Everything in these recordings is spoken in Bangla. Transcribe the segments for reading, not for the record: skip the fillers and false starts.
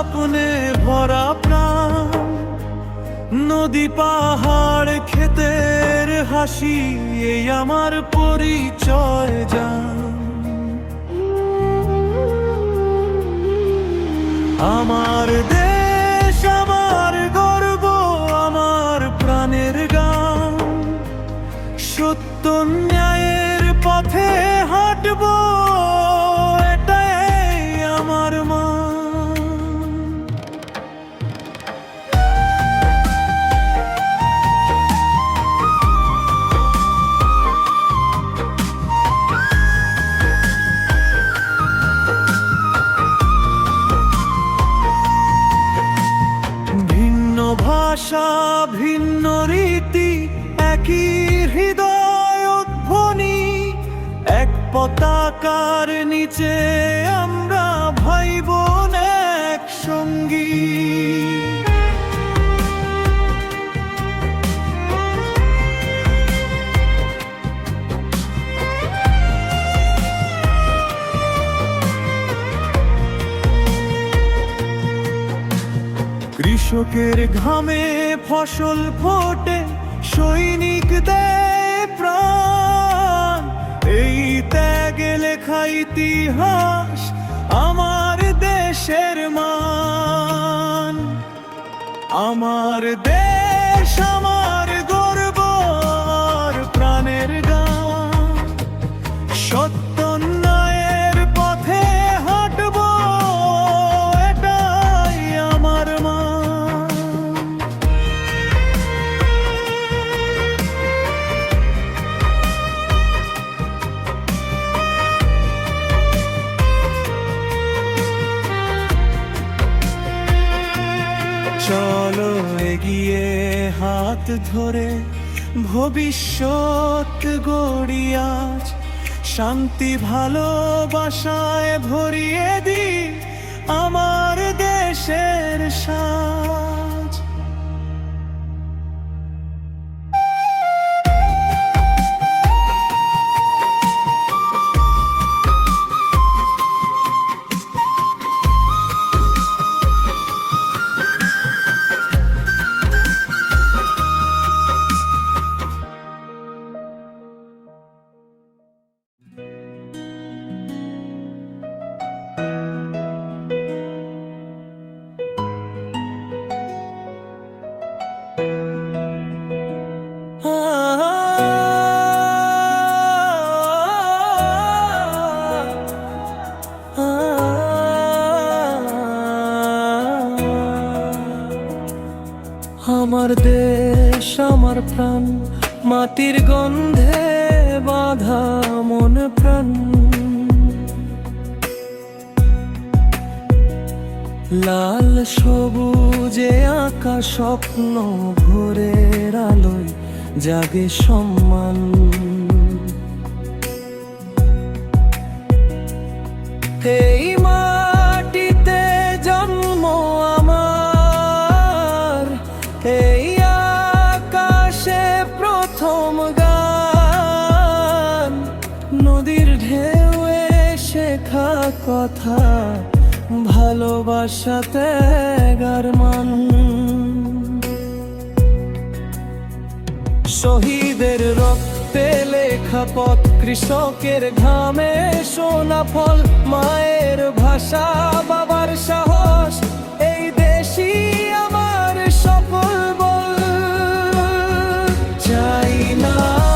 স্বপ্নে ভরা প্রাণ, নদী পাহাড় ক্ষেতের হাসি, এই আমার পরিচয় জান। আমার দেশ আমার গর্ব, আমার প্রাণের গান, সত্য ন্যায়ের পথে হাঁটবো, এটাই আমার মান। ভিন্ন ভাষা ভিন্ন রীতি, একই হৃদয় ধ্বনি, এক পতাকার নিচে আমরা ভাই বোন এক সঙ্গী। কৃষকের ঘামে ফসল ফোটে, সৈনিক দেয় প্রাণ, এই ত্যাগে লেখা ইতিহাস আমার দেশের মান। আমার দেশ আমার গর্ব, আর প্রাণের গান, সত্য ন্যায়ের পথে হাঁটবো, এটাই আমার মান। চলো এগিয়ে হাত ধরে ভবিষ্যৎ গড়ি আজ, শান্তি ভালোবাসায় ভরিয়ে দি আমার দেশের সাজ। আমার দেশ আমার প্রাণ, মাটির গন্ধে বাঁধা মন প্রাণ, লাল সবুজে আঁকা স্বপ্ন, ভোরের আলোয় জাগে সম্মান। এই মাটিতে জন্ম আমার, এই আকাশে প্রথম গান, নদীর ঢেউয়ে শেখা কথা, ভালোবাসাতে গার মান। শহীদের রক্তে লেখা পথ, কৃষকের ঘামে সোনা ফল, মায়ের ভাষা বাবার সাহস, এই দেশই আমার সফল বল। চাই না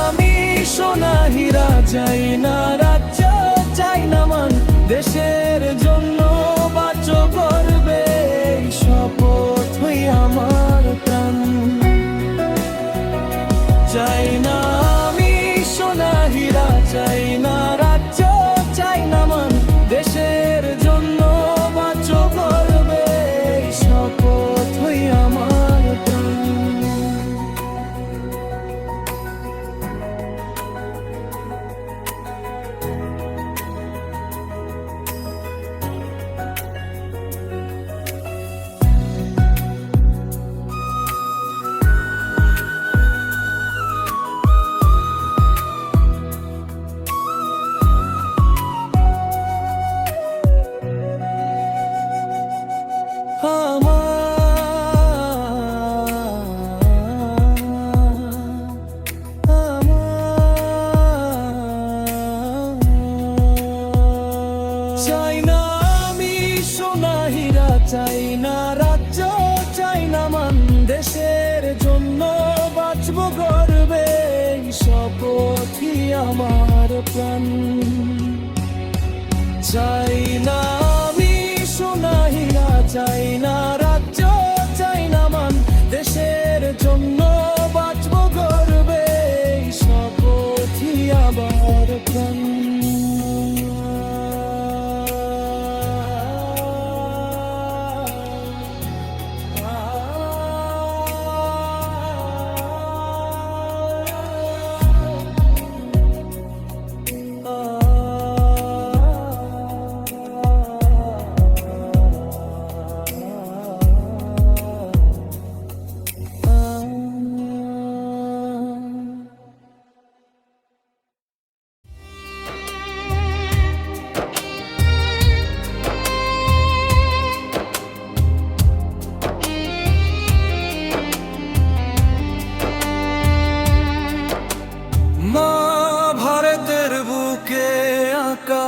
আমি সোনা হীরা, চাই না রাজ্য, চাই না মান, দেশের জন্য বাঁচো করবে, এই শপথ হই আমার প্রাণ। চাই না আমি সোনা হীরা, চাই না রাজ্য, চাই না মান, দেশের জন্য বাঁচো করবে, এই শপথ হই আমার প্রাণ। চাই না আমি সোনা হীরা, চাই না রাজ্য, চাই না মান, দেশের জন্য বাঁচব গর্বে, এই শপথই আমার প্রাণ। চাই না আমি সোনা হীরা, চাই না রাজ্য, চাই না মান, দেশের জন্য বাঁচব গর্বে, এই শপথই আমার প্রাণ। মা ভারতের বুকে আঁকা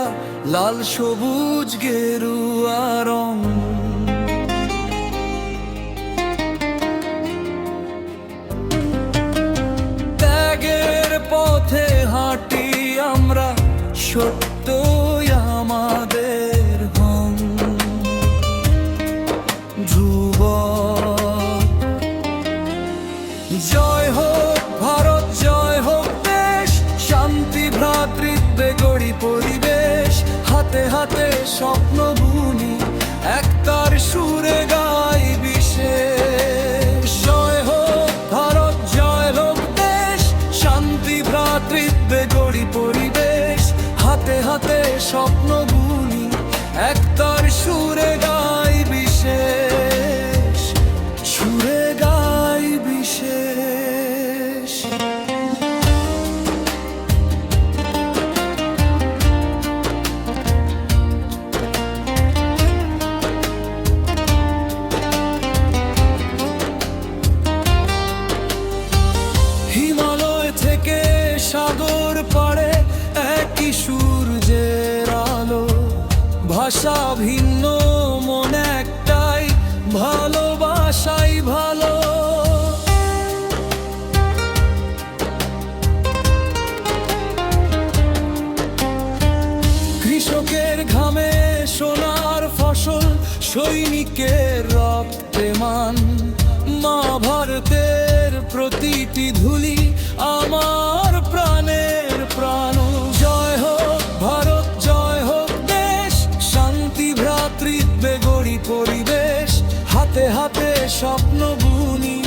লাল সবুজ গেরুয়া রং, ত্যাগের পথে হাঁটি আমরা, সত্যই আমাদের হং। ধ্রুব জয় হোক ভারত, জয় হোক দেশ, শান্তি ভ্রাতৃত্বে গড়ি পরিবেশ, হাতে হাতে স্বপ্ন বুনি, একতার সুরে গাই বিশেষ। জয় হোক ভারত, জয় হোক দেশ, শান্তি ভ্রাতৃত্বে গড়ি পরিবেশ, হাতে হাতে স্বপ্ন বুনি, একতার সুরে গাই বিশেষ, সুরে গাই বিশেষ। হিমালয় থেকে সাগর পাড়ে একই সূর্যের আলো, ভাষা ভিন্ন মন একটাই, ভালোবাসাই ভালো। কৃষকের ঘামে সোনার ফসল, সৈনিকের রক্তে মান, মা ভারতের প্রতিটি ধুলি আমার প্রাণের প্রাণ। জয় হোক ভারত, জয় হোক দেশ, শান্তি ভ্রাতৃত্বে গড়ি পরিবেশ, হাতে হাতে স্বপ্ন বুনি,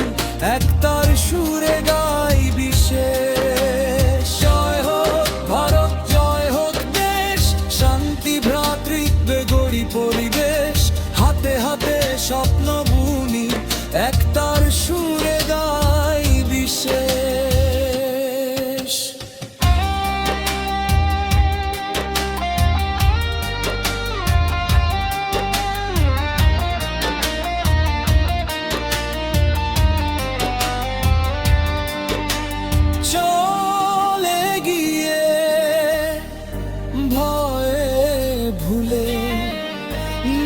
একতার সুরে গাই বিশেষ। জয় হোক ভারত, জয় হোক দেশ, শান্তি ভ্রাতৃত্বে গড়ি পরিবেশ, হাতে হাতে স্বপ্ন বুনি, একতার সুরে গাই বিশেষ। চলে গিয়ে ভয়ে ভুলে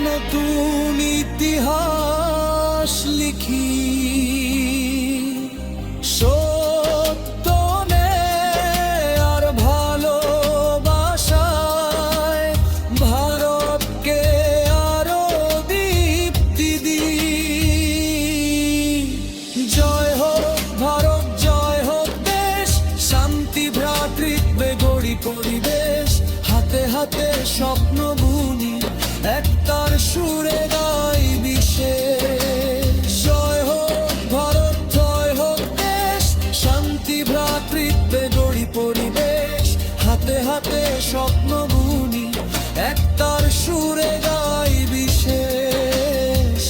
নতুন ইতিহাস লিখি, সত্য আর ভালোবাসায় ভারতকে আরো দীপ্তি দিই। জয় হোক ভারত, জয় হোক দেশ, শান্তি ভ্রাতৃত্বে গড়ি পরিবেশ, হাতে হাতে স্বপ্ন বুনি, একতার সুরে গাই বিশেষ। জয় হোক ভারত, জয় হোক দেশ, শান্তি ভ্রাতৃত্বে গড়ি পরিবেশ, হাতে হাতে স্বপ্ন বুনি, একতার সুরে গাই বিশেষ,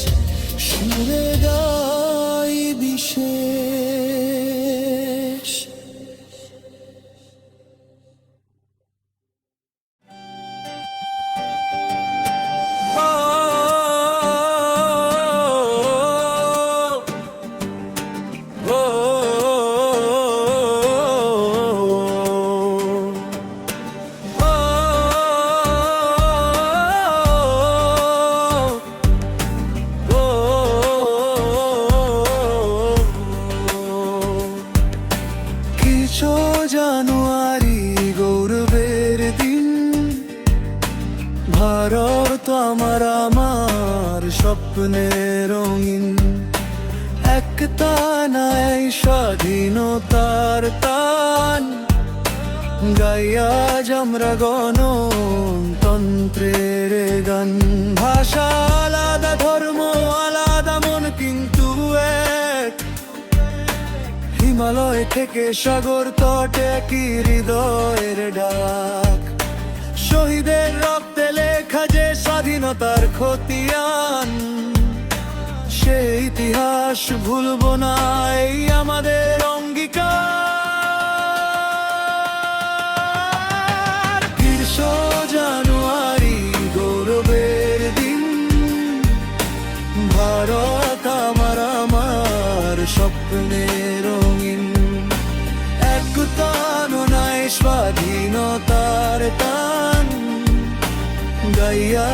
সুরে গাই বিশেষ। ভারত আমার স্বপ্নের রঙিন, একতা নাই স্বাধীনতার টান, গাইয়া আমরা গণতন্ত্রের গান। ভাষা আলাদা, ধর্ম আলাদা, মন কিন্তু এক। হিমালয় থেকে সাগর তটে কি হৃদয়ের ডাক। শহীদের রক্তে লেখা যে স্বাধীনতার খতিয়ান, সে ইতিহাস ভুলব না, এই আমাদের অঙ্গীকার। ৩০ জানুয়ারি গৌরবের দিন, ভারত আমার স্বপ্নের রঙিন, একতা নাই স্বাধীনতার টান, গাইয়া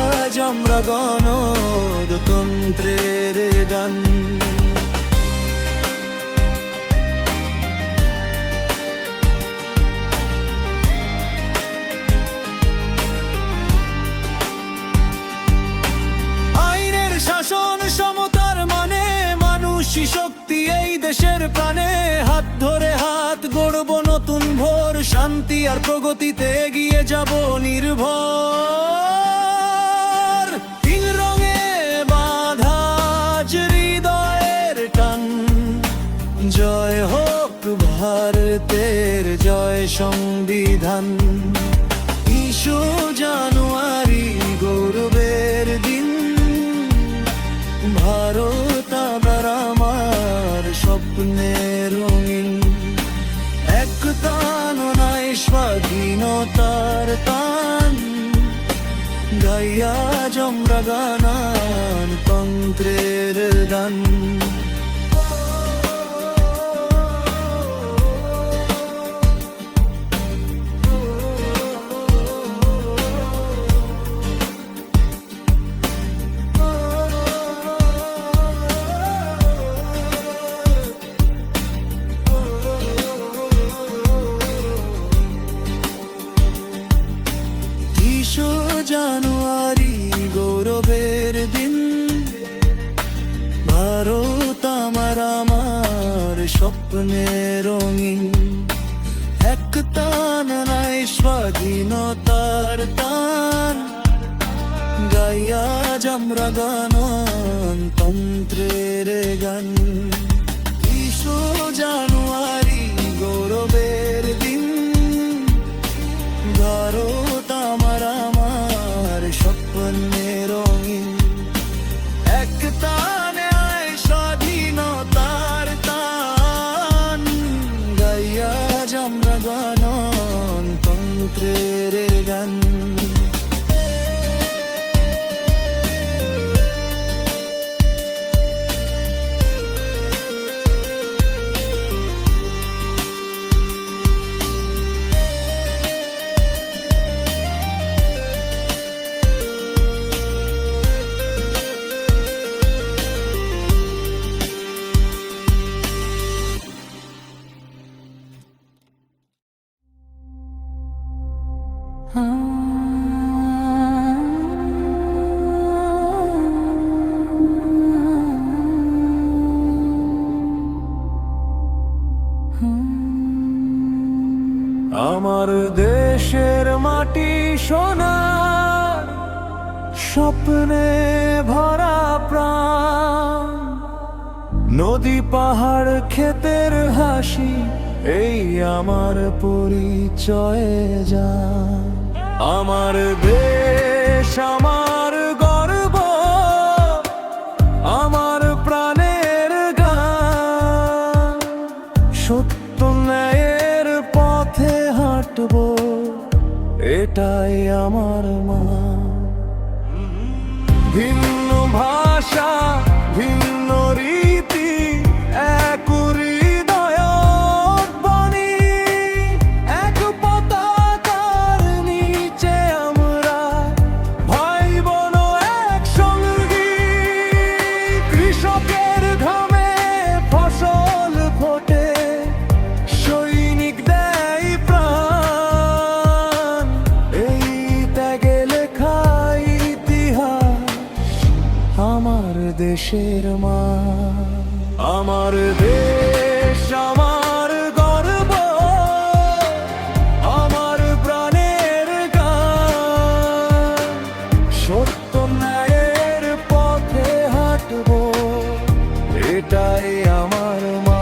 আমরা গণতন্ত্রের গান। আইনের শাসন, সমতার মানে, মানুষই শক্তি এই দেশের প্রাণে। হাত ধরে হাত গড়ব নতুন ভোর, শান্তি আর প্রগতিতে এগিয়ে যাব নির্ভর। তিন রঙে বাঁধা হৃদয়ের টান, জয় হোক ভারতের, জয় সংবিধান। ৩০ জানুয়ারি গৌরবের দিন, ভারত আমার স্বপ্নের রঙিন, একতা নাই স্বাধীনতার টান, গাইয়া আমরা গণতন্ত্রের গান। জানুয়ারি গৌরবের দিন, ভারত আমার স্বপ্নের রঙিন, একতা নাই স্বাধীনতার টান, গাইয়া আমরা গণতন্ত্রের গান। ৩০ জানুয়ারি গৌরবের দিন, ভারত আমার স্বপ্নের রঙিন, একতা নাই স্বাধীনতার টান, গাইয়া আমরা গণতন্ত্রের গান। আমার দেশের মাটি সোনার, স্বপ্নে ভরা প্রাণ, নদী পাহাড় ক্ষেতের হাসি, এই আমার পরিচয়ে যান। আমার দেশ আমার গর্ব, আমার প্রাণের গান, সত্য ন্যায়ের পথে হাঁটবো, এটাই আমার মান। ভিন্ন ভাষা, ভিন্ন রীতি, এক হৃদয়ের বাণী, এক পতাকার নিচে আমরা ভাই বোন এক সঙ্গী। কৃষকের ঘামে ফসল ফোটে, সৈনিক দেয় প্রাণ, এই ত্যাগে দেশের মা। আমার দেশ আমার গর্ব, আমার প্রাণের গান। সত্য ন্যায়ের পথে হাঁটবো, এটাই আমার মা।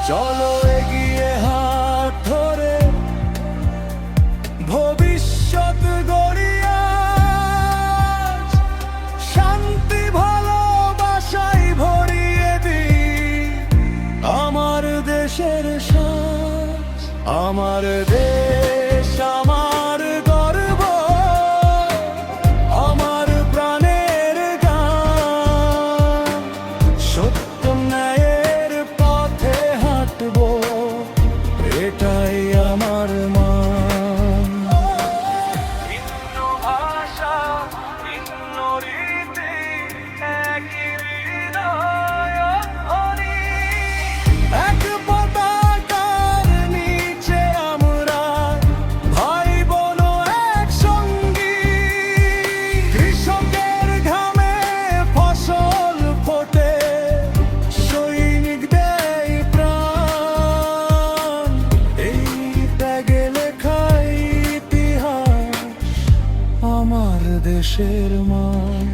চলো এগিয়ে হাত ধরে ভবিষ্যৎ গড়ি আজ। শান্তি ভালোবাসায় ভরিয়ে দিই আমার দেশের সাজ। আমার দেশ আমার গর্ব, আমার প্রাণের গান। সত্য ন্যায়ের পথে হাঁটবো, এটাই আমার মান। ভিন্ন ভাষা ভিন্ন রীতি, একই হৃদয় ধ্বনি। এক পতাকার নিচে আমরা ভাই বোন এক সঙ্গী। কৃষকের ঘামে ফসল ফোটে, সৈনিক দেয় প্রাণ। এই ত্যাগে লেখাই ইতিহাস আমার দেশের মান।